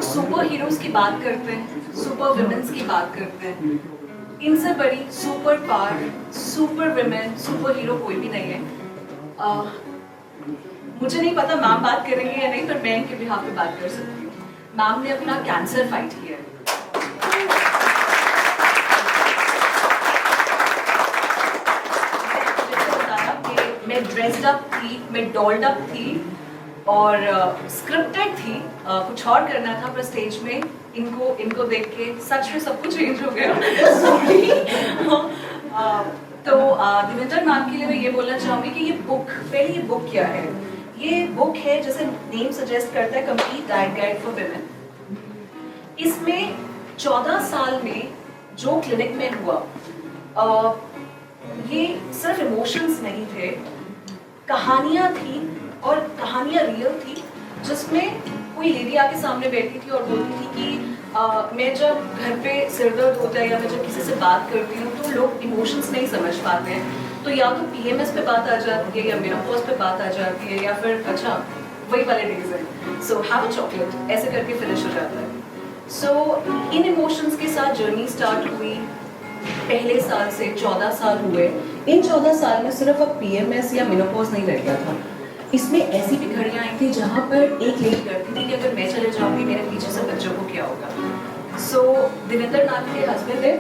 Super heroes की बात करते हैं, सुपर विमेन्स की बात करते हैं, इनसे बड़ी super power, super women, super hero कोई भी नहीं है। मुझे नहीं पता मैम बात करेंगे या नहीं, पर मैं इनके बिहाफ पे बात कर सकती हूँ। मैम ने अपना कैंसर फाइट किया है। मैं ड्रेस्ड अप थी, मैं डॉल्ड अप थी और स्क्रिप्टेड थी, कुछ और करना था, पर स्टेज में इनको देख के सच में सब कुछ चेंज हो गया। सॉरी। तो देवेंद्र मैम के लिए मैं ये बोलना चाहूँगी कि ये बुक क्या है? ये बुक है, जैसे नेम सजेस्ट करता है, complete diet guide for women. इसमें 14 साल में जो क्लिनिक में हुआ, ये सिर्फ इमोशंस नहीं थे, कहानियाँ थी, और कहानियाँ रियल थी, जिसमें कोई लेडी आके सामने बैठी थी और बोलती थी कि मैं जब घर पे सिर दर्द होता है या मैं जब किसी से बात करती हूँ तो लोग इमोशंस नहीं समझ पाते हैं, तो या तो PMS पे बात आ जाती है या मेनोपॉज पे बात आ जाती है, या फिर अच्छा वही वाले डेज है, सो हैव अ चॉकलेट, ऐसे करके फिनिश हो जाता है। सो इन इमोशंस के साथ जर्नी स्टार्ट हुई। पहले साल से 14 साल हुए। इन 14 साल में सिर्फ अब PMS या मेनोपॉज नहीं रह गया था, इसमें ऐसी भी घड़ियाँ आई थी जहाँ पर एक लेडी करती थी कि अगर मैं चले जाऊँगी मेरे पीछे से बच्चों को क्या होगा। सो देवेंद्र नाथ के हस्बैंड है,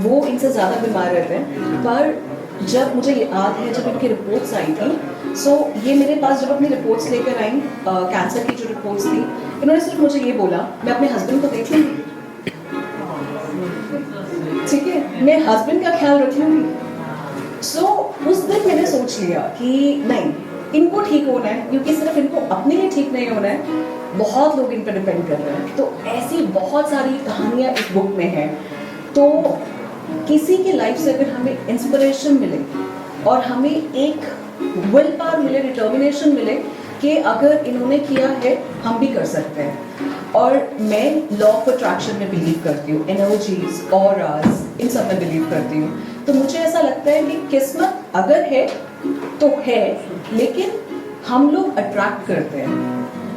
वो इनसे ज़्यादा बीमार रहते हैं, पर जब मुझे याद है जब इनकी रिपोर्ट्स आई थी, सो ये मेरे पास जब अपनी रिपोर्ट्स लेकर आई, कैंसर की जो रिपोर्ट्स थी, इन्होंने सिर्फ मुझे ये बोला, मैं अपने हस्बैंड को देख लूँगी, ठीक है, मैं हस्बैंड का ख्याल रख लूँगी। सो उस दिन मैंने सोच लिया कि नहीं, इनको ठीक होना है, क्योंकि सिर्फ इनको अपने लिए ठीक नहीं होना है, बहुत लोग इन पर डिपेंड कर रहे हैं। तो ऐसी बहुत सारी कहानियाँ इस बुक में हैं। तो किसी की लाइफ से अगर हमें इंस्पिरेशन मिले और हमें एक विल पावर मिले, डिटर्मिनेशन मिले कि अगर इन्होंने किया है हम भी कर सकते हैं। और मैं लॉ ऑफ अट्रैक्शन में बिलीव करती हूँ, एनर्जीज, ऑरास, इन सब में बिलीव करती हूँ। तो मुझे ऐसा लगता है कि किस्मत अगर है तो है, लेकिन हम लोग अट्रैक्ट करते हैं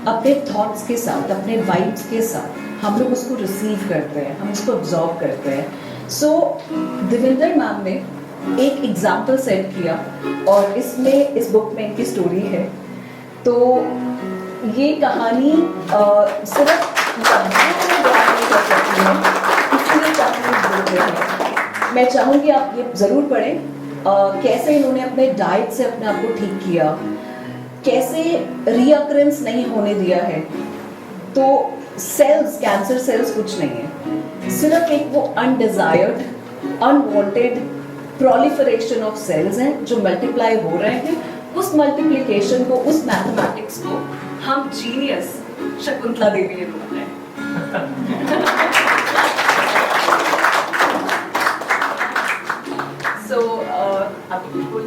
अपने थॉट्स के साथ, अपने वाइब्स के साथ, हम लोग उसको रिसीव करते हैं, हम उसको ऑब्जॉर्व करते हैं। सो देवेंद्र मैम ने एक एग्जाम्पल सेट किया और इसमें, इस बुक में इनकी स्टोरी है। तो ये कहानी सिर्फ मैं चाहूँगी आप ये ज़रूर पढ़ें, कैसे इन्होंने अपने डाइट से अपने आप को ठीक किया, कैसे रीअकरेंस नहीं होने दिया है। तो सेल्स, कैंसर सेल्स कुछ नहीं है, सिर्फ एक वो undesired, unwanted proliferation of cells हैं जो मल्टीप्लाई हो रहे हैं। उस मल्टीप्लिकेशन को, उस मैथमेटिक्स को हम जीनियस शकुंतला देवी ने ढूंढा है। सो आप कुछ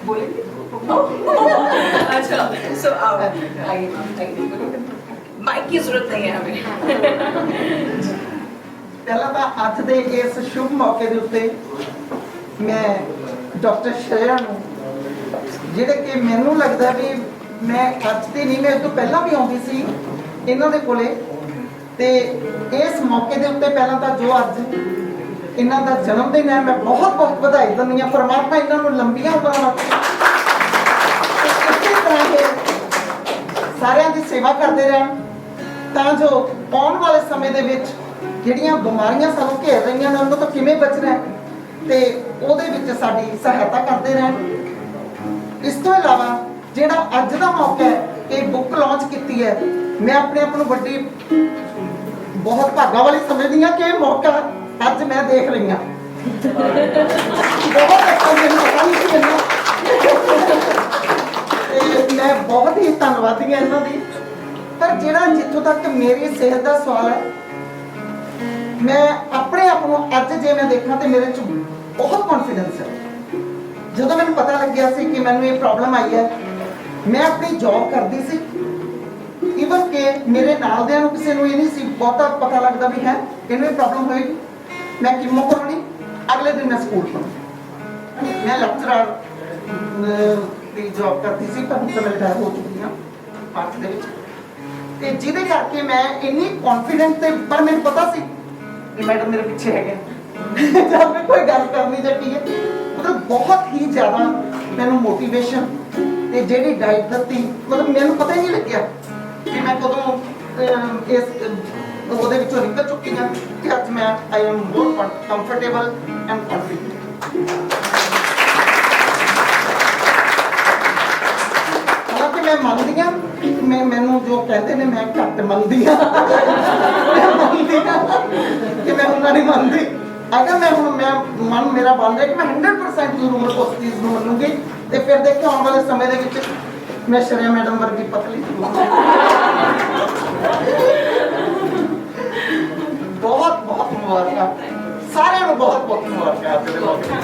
बोलेंगे? अच्छा, सो माइक की जरूरत नहीं है हमें। पहला तो अज के इस शुभ मौके के उत्ते मैं डॉक्टर श्रेया नूं, जिहड़े कि मैनू लगता भी मैं अज तो नहीं, मैं तो पहला भी आउंदी सी इन्हां दे कोले, ते इस मौके के उत्ते पहला तो जो अज इन्हां दा जन्मदिन है, मैं बहुत बहुत बधाई दिंदी हां। परमात्मा इन्हां नूं लंबियां उमरां बख्शे, इसी तरह के सारिਆਂ दी सेवा करते रहन, तां जो आउण वाले समय दे विच जिहड़ियां बीमारियां सानूं घेर रहीआं ने उन्हां तों किवें बचना है ते ਉਹਦੇ ਵਿੱਚ ਸਾਡੀ ਸਹਾਇਤਾ ਕਰਦੇ ਰਹਿਣ। ਇਸ ਤੋਂ ਇਲਾਵਾ ਜਿਹੜਾ ਅੱਜ ਦਾ ਮੌਕਾ ਹੈ, ਇਹ ਬੁੱਕ ਲਾਂਚ ਕੀਤੀ ਹੈ, ਮੈਂ ਆਪਣੇ ਆਪ ਨੂੰ ਵੱਡੀ ਬਹੁਤ ਭਾਗਾ ਵਾਲੀ ਸਮਝਦੀ ਹਾਂ ਕਿ ਇਹ ਮੌਕਾ ਅੱਜ ਮੈਂ ਦੇਖ ਰਹੀ ਹਾਂ। ਬਹੁਤ ਅੱਛਾ, ਮੈਨੂੰ ਪਤਾ ਨਹੀਂ ਸੀ ਇਹਨਾਂ, ਮੈਂ ਬਹੁਤ ਹੀ ਧੰਨਵਾਦੀ ਹਾਂ ਇਹਨਾਂ ਦੀ। ਪਰ ਜਿਹੜਾ ਜਿੱਥੋਂ ਤੱਕ ਮੇਰੀ ਸਿਹਤ ਦਾ ਸਵਾਲ ਹੈ, मैं अपने आप को अज जे मैं देखा तो मेरे बहुत कॉन्फिडेंस है। जो मैं पता लग गया कि मैंने ये प्रॉब्लम आई है, मैं अपनी जॉब करती सी, ईवन के मेरे नालदियां नूं किसी नूं ये नहीं सी बहुता पता लगता भी है इन्हें प्रॉब्लम होएगी। मैं कीमो करानी, अगले दिन मैं स्कूल पहुंची। मैं लेक्चरर की जॉब करती सी, पर मैं रिटायर हो चुकी हाँ मार्च के। ਤੇ ਜਿਹਦੇ ਕਰਕੇ ਮੈਂ ਇੰਨੀ ਕੌਨਫੀਡੈਂਟ ਤੇ ਪਰ ਮੈਨੂੰ ਪਤਾ ਸੀ ਕਿ ਮੈਡਮ ਮੇਰੇ ਪਿੱਛੇ ਹੈਗੇ ਜਦ ਵੀ ਕੋਈ ਗੱਲ ਕਰਨੀ ਜਾਂ ਕੀ ਹੈ ਮਤਲਬ ਬਹੁਤ ਹੀ ਜ਼ਿਆਦਾ ਮੈਨੂੰ ਮੋਟੀਵੇਸ਼ਨ ਤੇ ਜਿਹੜੀ ਡਾਈਟ ਦਿੱਤੀ ਮਤਲਬ ਮੈਨੂੰ ਪਤਾ ਹੀ ਨਹੀਂ ਲੱਗਿਆ ਕਿ ਮੈਂ ਕਦੋਂ ਇਸ ਉਹਦੇ ਵਿੱਚੋਂ ਨਿਕਲ ਚੁੱਕੀ ਹਾਂ ਕਿ ਅੱਜ ਮੈਂ I am more comfortable and confident. ਹਾਲਾਂਕਿ ਮੈਂ ਮੰਨਦੀ ਹਾਂ ਮੈਨੂੰ ਜੋ ਕਹਿੰਦੇ ਨੇ ਮੈਂ ਘੱਟ ਮੰਨਦੀ ਹਾਂ ਕਿ ਮੈਂ ਉਹਨਾਂ ਨਹੀਂ ਮੰਨਦੀ ਅਗਰ ਮੈਂ ਮੇਰਾ ਬਣ ਰਿਹਾ ਕਿ ਮੈਂ 100% ਜ਼ਰੂਰ ਉਸ ਚੀਜ਼ ਨੂੰ ਮੰਨੂਗੀ ਤੇ ਫਿਰ ਦੇਖੋ ਆਉਣ ਵਾਲੇ ਸਮੇਂ ਦੇ ਵਿੱਚ ਮੈਂ ਸ਼ਰਿਆ ਮੈਡਮ ਵਰਗੀ ਪਤਲੀ ਬਹੁਤ ਬਹੁਤ ਮੁਬਾਰਕਾਂ ਸਾਰਿਆਂ ਨੂੰ ਬਹੁਤ ਬਹੁਤ ਮੁਬਾਰਕਾਂ ਅੱਜ ਦੇ ਮੌਕੇ ਤੇ।